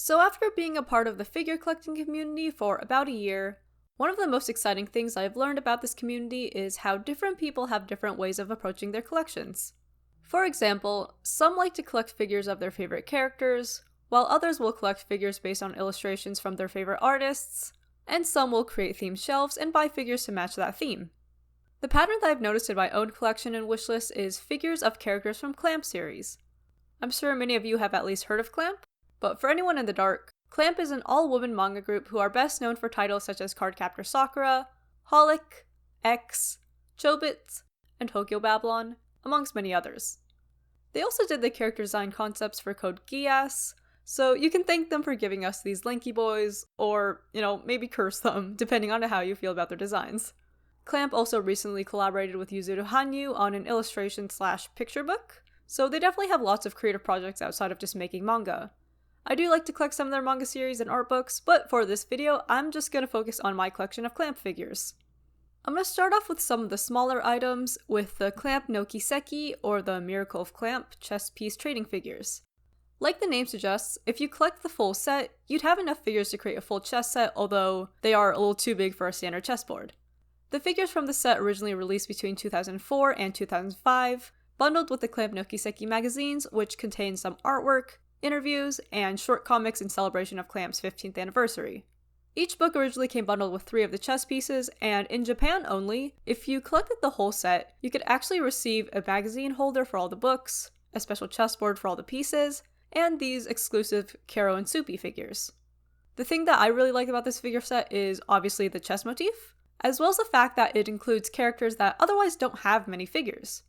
So after being a part of the figure collecting community for about a year, one of the most exciting things I've learned about this community is how different people have different ways of approaching their collections. For example, some like to collect figures of their favorite characters, while others will collect figures based on illustrations from their favorite artists, and some will create themed shelves and buy figures to match that theme. The pattern that I've noticed in my own collection and wishlist is figures of characters from Clamp series. I'm sure many of you have at least heard of Clamp, but for anyone in the dark, Clamp is an all-woman manga group who are best known for titles such as Cardcaptor Sakura, Holic, X, Chobits, and Tokyo Babylon, amongst many others. They also did the character design concepts for Code Geass, so you can thank them for giving us these lanky boys, or, maybe curse them, depending on how you feel about their designs. Clamp also recently collaborated with Yuzuru Hanyu on an illustration/picture book, so they definitely have lots of creative projects outside of just making manga. I do like to collect some of their manga series and art books, but for this video, I'm just going to focus on my collection of Clamp figures. I'm going to start off with some of the smaller items with the Clamp no Kiseki, or the Miracle of Clamp, chess piece trading figures. Like the name suggests, if you collect the full set, you'd have enough figures to create a full chess set, although they are a little too big for a standard chessboard. The figures from the set originally released between 2004 and 2005, bundled with the Clamp no Kiseki magazines, which contain some artwork, interviews, and short comics in celebration of Clamp's 15th anniversary. Each book originally came bundled with 3 of the chess pieces, and in Japan only, if you collected the whole set, you could actually receive a magazine holder for all the books, a special chessboard for all the pieces, and these exclusive Kero and Supi figures. The thing that I really like about this figure set is obviously the chess motif, as well as the fact that it includes characters that otherwise don't have many figures.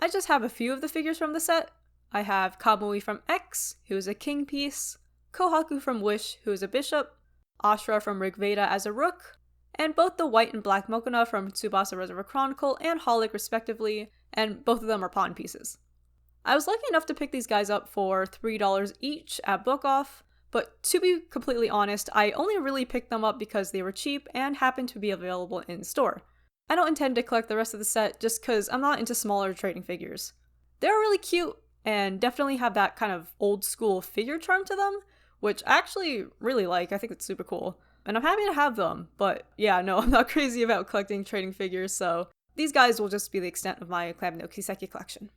I just have a few of the figures from the set. I have Kamui from X, who is a king piece, Kohaku from Wish, who is a bishop, Ashura from Rigveda as a rook, and both the white and black Mokona from Tsubasa Reservoir Chronicle and Holic respectively, and both of them are pawn pieces. I was lucky enough to pick these guys up for $3 each at Book Off, but to be completely honest, I only really picked them up because they were cheap and happened to be available in store. I don't intend to collect the rest of the set just because I'm not into smaller trading figures. They're really cute, and definitely have that kind of old school figure charm to them, which I actually really like. I think it's super cool. And I'm happy to have them, but yeah, no, I'm not crazy about collecting trading figures, so these guys will just be the extent of my Clamp no Kiseki collection.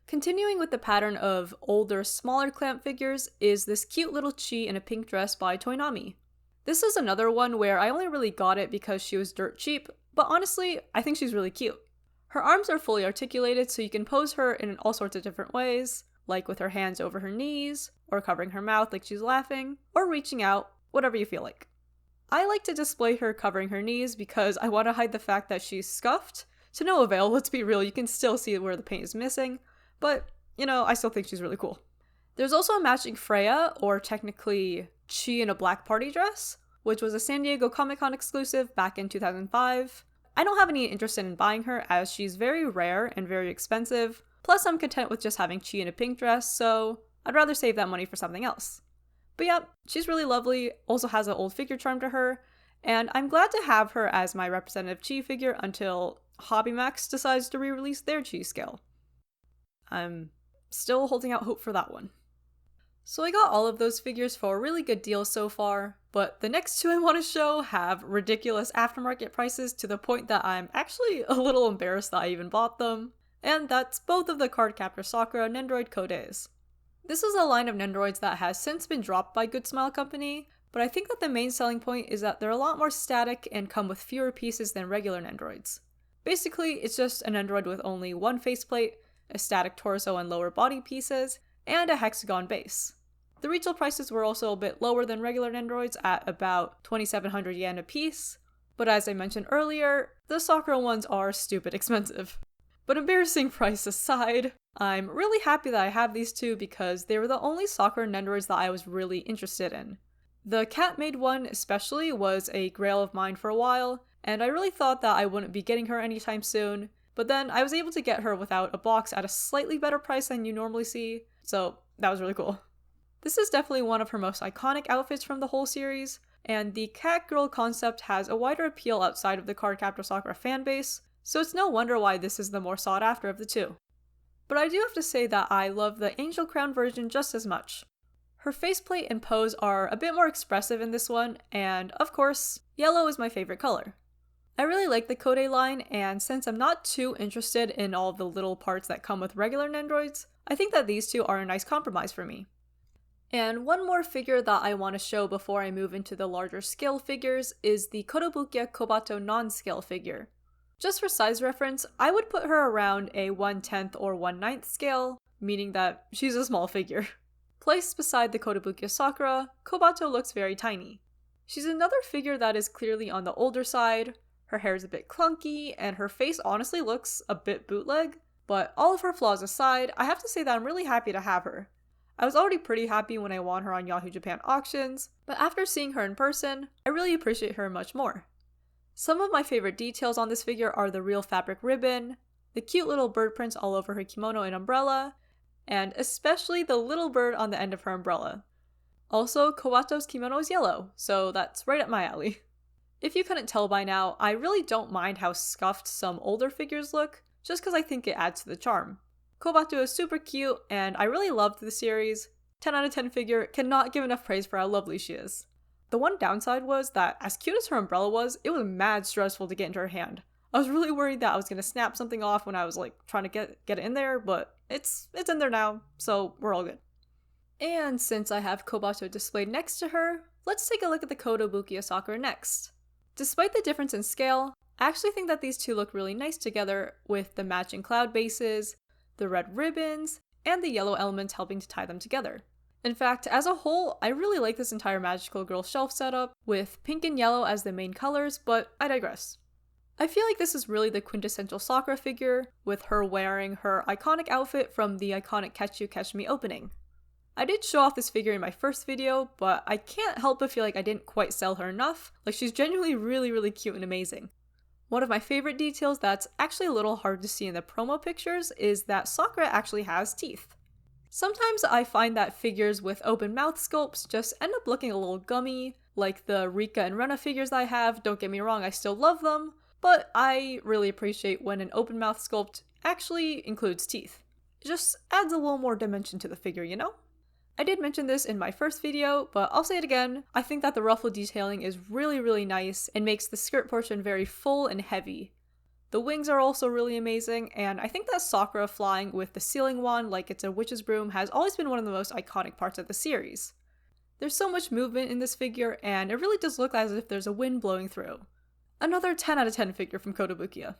Continuing with the pattern of older, smaller Clamp figures is this cute little chii in a pink dress by Toinami. This is another one where I only really got it because she was dirt cheap, but honestly, I think she's really cute. Her arms are fully articulated, so you can pose her in all sorts of different ways, like with her hands over her knees, or covering her mouth like she's laughing, or reaching out, whatever you feel like. I like to display her covering her knees because I want to hide the fact that she's scuffed. To no avail, let's be real, you can still see where the paint is missing, but, I still think she's really cool. There's also a matching Freya, or technically Chii in a black party dress, which was a San Diego Comic-Con exclusive back in 2005. I don't have any interest in buying her as she's very rare and very expensive, plus I'm content with just having Chii in a pink dress, so I'd rather save that money for something else. But yeah, she's really lovely, also has an old figure charm to her, and I'm glad to have her as my representative Chii figure until HobbyMax decides to re-release their Chii scale. I'm still holding out hope for that one. So I got all of those figures for a really good deal so far, but the next 2 I want to show have ridiculous aftermarket prices to the point that I'm actually a little embarrassed that I even bought them, and that's both of the Cardcaptor Sakura Nendoroid Codes. This is a line of Nendoroids that has since been dropped by Good Smile Company, but I think that the main selling point is that they're a lot more static and come with fewer pieces than regular Nendoroids. Basically, it's just a Nendoroid with only one faceplate, a static torso and lower body pieces, and a hexagon base. The retail prices were also a bit lower than regular Nendoroids at about 2,700 yen a piece, but as I mentioned earlier, the Sakura ones are stupid expensive. But embarrassing price aside, I'm really happy that I have these 2 because they were the only Sakura Nendoroids that I was really interested in. The cat-made one especially was a grail of mine for a while, and I really thought that I wouldn't be getting her anytime soon, but then I was able to get her without a box at a slightly better price than you normally see, so that was really cool. This is definitely one of her most iconic outfits from the whole series, and the cat girl concept has a wider appeal outside of the Cardcaptor Sakura fanbase, so it's no wonder why this is the more sought after of the 2. But I do have to say that I love the Angel Crown version just as much. Her faceplate and pose are a bit more expressive in this one, and of course, yellow is my favorite color. I really like the Kode line, and since I'm not too interested in all the little parts that come with regular nendoroids, I think that these two are a nice compromise for me. And one more figure that I want to show before I move into the larger scale figures is the Kotobukiya Kobato non-scale figure. Just for size reference, I would put her around a 1/10 or 1/9 scale, meaning that she's a small figure. Placed beside the Kotobukiya Sakura, Kobato looks very tiny. She's another figure that is clearly on the older side, her hair is a bit clunky, and her face honestly looks a bit bootleg, but all of her flaws aside, I have to say that I'm really happy to have her. I was already pretty happy when I won her on Yahoo Japan auctions, but after seeing her in person, I really appreciate her much more. Some of my favorite details on this figure are the real fabric ribbon, the cute little bird prints all over her kimono and umbrella, and especially the little bird on the end of her umbrella. Also, Kobato's kimono is yellow, so that's right up my alley. If you couldn't tell by now, I really don't mind how scuffed some older figures look, just because I think it adds to the charm. Kobato is super cute, and I really loved the series. 10 out of 10 figure, cannot give enough praise for how lovely she is. The one downside was that, as cute as her umbrella was, it was mad stressful to get into her hand. I was really worried that I was going to snap something off when I was trying to get it in there, but it's in there now, so we're all good. And since I have Kobato displayed next to her, let's take a look at the Kotobukiya Sakura next. Despite the difference in scale, I actually think that these two look really nice together with the matching cloud bases, the red ribbons, and the yellow elements helping to tie them together. In fact, as a whole, I really like this entire Magical Girl shelf setup, with pink and yellow as the main colors, but I digress. I feel like this is really the quintessential Sakura figure, with her wearing her iconic outfit from the iconic Catch You Catch Me opening. I did show off this figure in my first video, but I can't help but feel like I didn't quite sell her enough. She's genuinely really cute and amazing. One of my favorite details that's actually a little hard to see in the promo pictures is that Sakura actually has teeth. Sometimes I find that figures with open mouth sculpts just end up looking a little gummy, like the Rika and Rena figures I have. Don't get me wrong, I still love them, but I really appreciate when an open mouth sculpt actually includes teeth. It just adds a little more dimension to the figure, you know? I did mention this in my first video, but I'll say it again. I think that the ruffle detailing is really nice and makes the skirt portion very full and heavy. The wings are also really amazing, and I think that Sakura flying with the sealing wand like it's a witch's broom has always been one of the most iconic parts of the series. There's so much movement in this figure, and it really does look as if there's a wind blowing through. Another 10 out of 10 figure from Kotobukiya.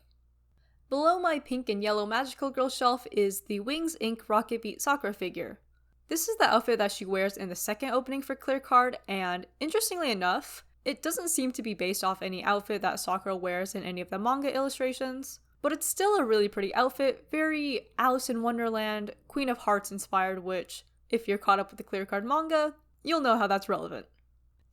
Below my pink and yellow Magical Girl shelf is the Wings Inc. Rocket Beat Sakura figure. This is the outfit that she wears in the second opening for Clear Card, and interestingly enough, it doesn't seem to be based off any outfit that Sakura wears in any of the manga illustrations, but it's still a really pretty outfit, very Alice in Wonderland, Queen of Hearts inspired, which, if you're caught up with the Clear Card manga, you'll know how that's relevant.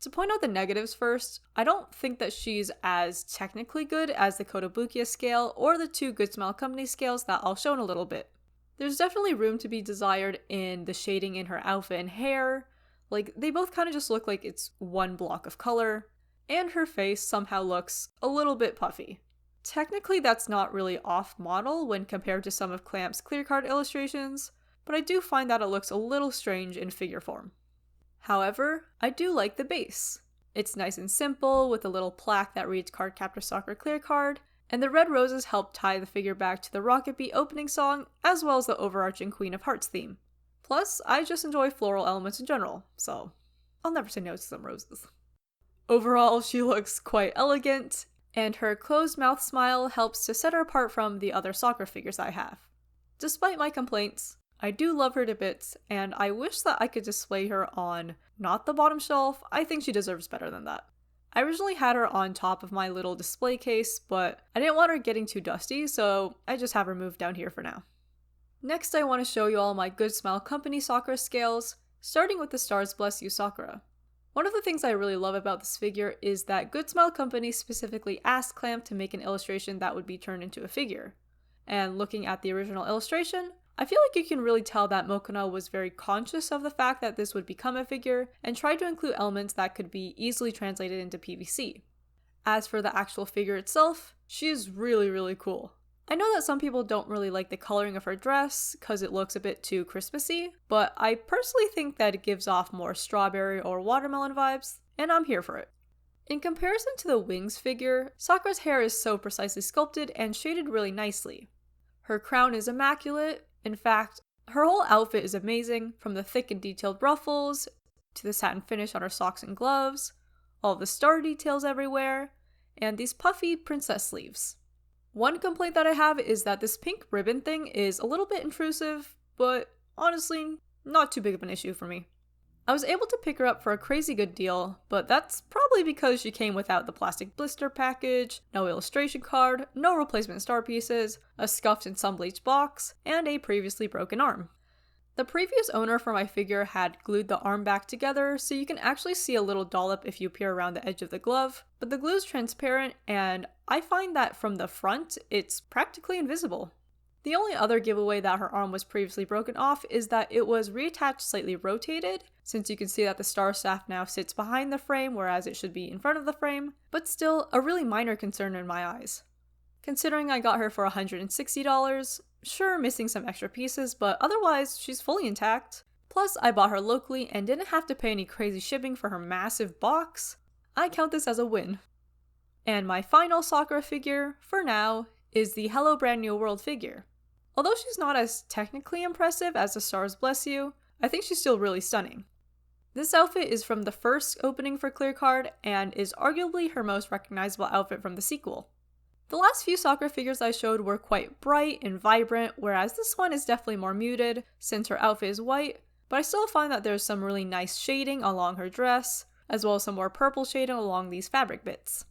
To point out the negatives first, I don't think that she's as technically good as the Kotobukiya scale or the two Good Smile Company scales that I'll show in a little bit. There's definitely room to be desired in the shading in her outfit and hair. They both kind of just look like it's one block of color, and her face somehow looks a little bit puffy. Technically, that's not really off-model when compared to some of Clamp's Clear Card illustrations, but I do find that it looks a little strange in figure form. However, I do like the base. It's nice and simple, with a little plaque that reads Card Captor Sakura Clear Card, and the red roses help tie the figure back to the Rocket Beat opening song, as well as the overarching Queen of Hearts theme. Plus, I just enjoy floral elements in general, so I'll never say no to some roses. Overall, she looks quite elegant, and her closed mouth smile helps to set her apart from the other Sakura figures I have. Despite my complaints, I do love her to bits, and I wish that I could display her on not the bottom shelf. I think she deserves better than that. I originally had her on top of my little display case, but I didn't want her getting too dusty, so I just have her moved down here for now. Next, I want to show you all my Good Smile Company Sakura scales, starting with the Stars Bless You Sakura. One of the things I really love about this figure is that Good Smile Company specifically asked Clamp to make an illustration that would be turned into a figure. And looking at the original illustration, I feel like you can really tell that Mokona was very conscious of the fact that this would become a figure and tried to include elements that could be easily translated into PVC. As for the actual figure itself, she is really cool. I know that some people don't really like the coloring of her dress because it looks a bit too Christmassy, but I personally think that it gives off more strawberry or watermelon vibes, and I'm here for it. In comparison to the wings figure, Sakura's hair is so precisely sculpted and shaded really nicely. Her crown is immaculate. In fact, her whole outfit is amazing, from the thick and detailed ruffles, to the satin finish on her socks and gloves, all the star details everywhere, and these puffy princess sleeves. One complaint that I have is that this pink ribbon thing is a little bit intrusive, but honestly, not too big of an issue for me. I was able to pick her up for a crazy good deal, but that's probably because she came without the plastic blister package, no illustration card, no replacement star pieces, a scuffed and sun-bleached box, and a previously broken arm. The previous owner for my figure had glued the arm back together, so you can actually see a little dollop if you peer around the edge of the glove, but the glue is transparent, and I find that from the front, it's practically invisible. The only other giveaway that her arm was previously broken off is that it was reattached slightly rotated, since you can see that the star staff now sits behind the frame whereas it should be in front of the frame, but still a really minor concern in my eyes. Considering I got her for $160, sure, missing some extra pieces, but otherwise she's fully intact. Plus, I bought her locally and didn't have to pay any crazy shipping for her massive box. I count this as a win. And my final Sakura figure, for now, is the Hello Brand New World figure. Although she's not as technically impressive as the Stars Bless You, I think she's still really stunning. This outfit is from the first opening for Clear Card and is arguably her most recognizable outfit from the sequel. The last few Sakura figures I showed were quite bright and vibrant, whereas this one is definitely more muted since her outfit is white, but I still find that there's some really nice shading along her dress, as well as some more purple shading along these fabric bits.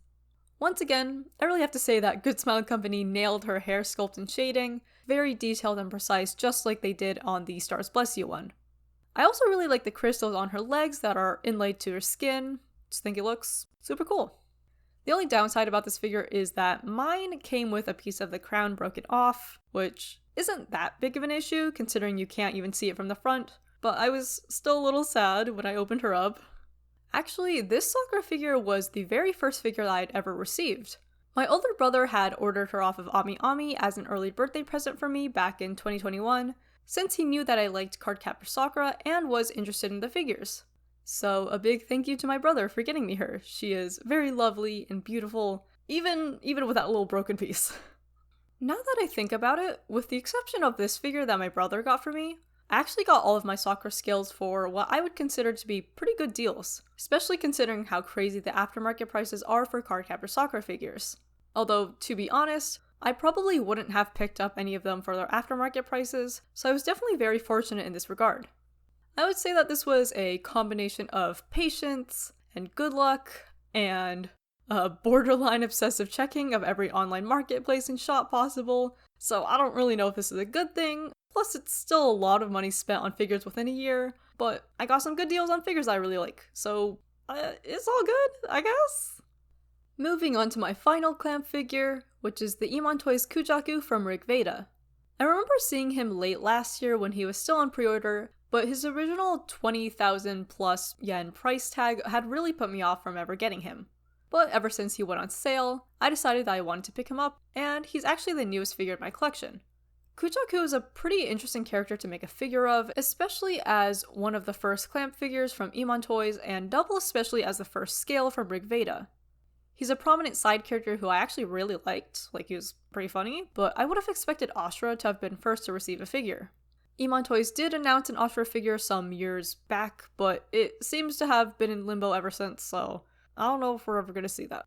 Once again, I really have to say that Good Smile Company nailed her hair sculpt and shading, very detailed and precise just like they did on the Stars Bless You one. I also really like the crystals on her legs that are inlaid to her skin, just think it looks super cool. The only downside about this figure is that mine came with a piece of the crown broken off, which isn't that big of an issue considering you can't even see it from the front, but I was still a little sad when I opened her up. Actually, this Sakura figure was the very first figure that I'd ever received. My older brother had ordered her off of Ami Ami as an early birthday present for me back in 2021, since he knew that I liked Cardcaptor Sakura and was interested in the figures. So a big thank you to my brother for getting me her. She is very lovely and beautiful, even with that little broken piece. Now that I think about it, with the exception of this figure that my brother got for me, I actually got all of my Sakura skills for what I would consider to be pretty good deals, especially considering how crazy the aftermarket prices are for Cardcaptor Sakura figures. Although, to be honest, I probably wouldn't have picked up any of them for their aftermarket prices, so I was definitely very fortunate in this regard. I would say that this was a combination of patience and good luck and a borderline obsessive checking of every online marketplace and shop possible, so I don't really know if this is a good thing. Plus, it's still a lot of money spent on figures within a year, but I got some good deals on figures I really like, so it's all good, I guess? Moving on to my final clamp figure, which is the Emon Toys Kujaku from Rig Veda. I remember seeing him late last year when he was still on pre-order, but his original 20,000 plus yen price tag had really put me off from ever getting him. But ever since he went on sale, I decided that I wanted to pick him up, and he's actually the newest figure in my collection. Kujaku is a pretty interesting character to make a figure of, especially as one of the first clamp figures from Emon Toys, and double especially as the first scale from Rig Veda. He's a prominent side character who I actually really liked, like he was pretty funny, but I would have expected Ashura to have been first to receive a figure. Emon Toys did announce an Ashura figure some years back, but it seems to have been in limbo ever since, so I don't know if we're ever going to see that.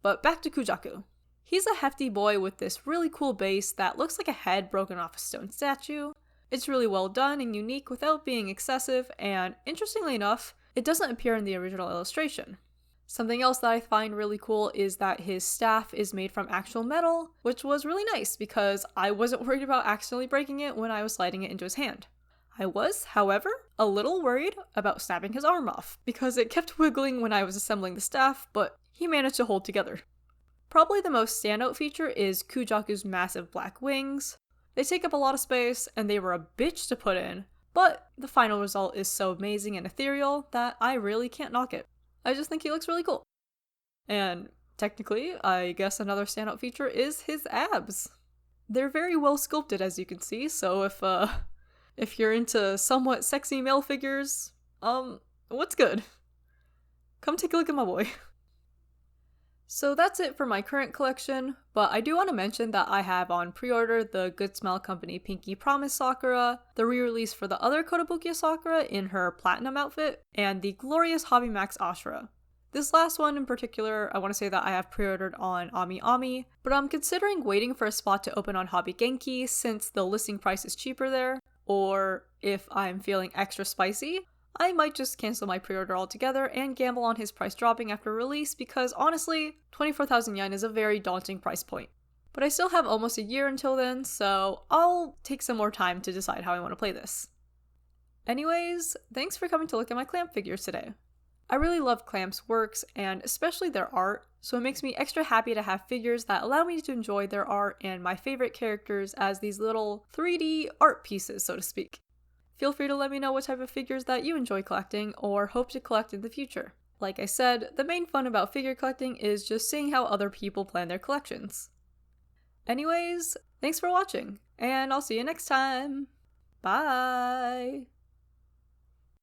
But back to Kujaku. He's a hefty boy with this really cool base that looks like a head broken off a stone statue. It's really well done and unique without being excessive, and interestingly enough, it doesn't appear in the original illustration. Something else that I find really cool is that his staff is made from actual metal, which was really nice because I wasn't worried about accidentally breaking it when I was sliding it into his hand. I was, however, a little worried about snapping his arm off because it kept wiggling when I was assembling the staff, but he managed to hold together. Probably the most standout feature is Kujaku's massive black wings. They take up a lot of space and they were a bitch to put in, but the final result is so amazing and ethereal that I really can't knock it. I just think he looks really cool. And technically, I guess another standout feature is his abs. They're very well sculpted, as you can see, so if you're into somewhat sexy male figures, what's good? Come take a look at my boy. So that's it for my current collection, but I do want to mention that I have on pre-order the Good Smell Company Pinky Promise Sakura, the re-release for the other Kotobukiya Sakura in her platinum outfit, and the glorious Hobby Max Ashura. This last one in particular, I want to say that I have pre-ordered on Ami Ami, but I'm considering waiting for a spot to open on Hobby Genki since the listing price is cheaper there, or if I'm feeling extra spicy, I might just cancel my pre-order altogether and gamble on his price dropping after release because honestly, 24,000 yen is a very daunting price point. But I still have almost a year until then, so I'll take some more time to decide how I want to play this. Anyways, thanks for coming to look at my clamp figures today. I really love Clamp's works, and especially their art, so it makes me extra happy to have figures that allow me to enjoy their art and my favorite characters as these little 3D art pieces, so to speak. Feel free to let me know what type of figures that you enjoy collecting or hope to collect in the future. Like I said, the main fun about figure collecting is just seeing how other people plan their collections. Anyways, thanks for watching, and I'll see you next time! Bye!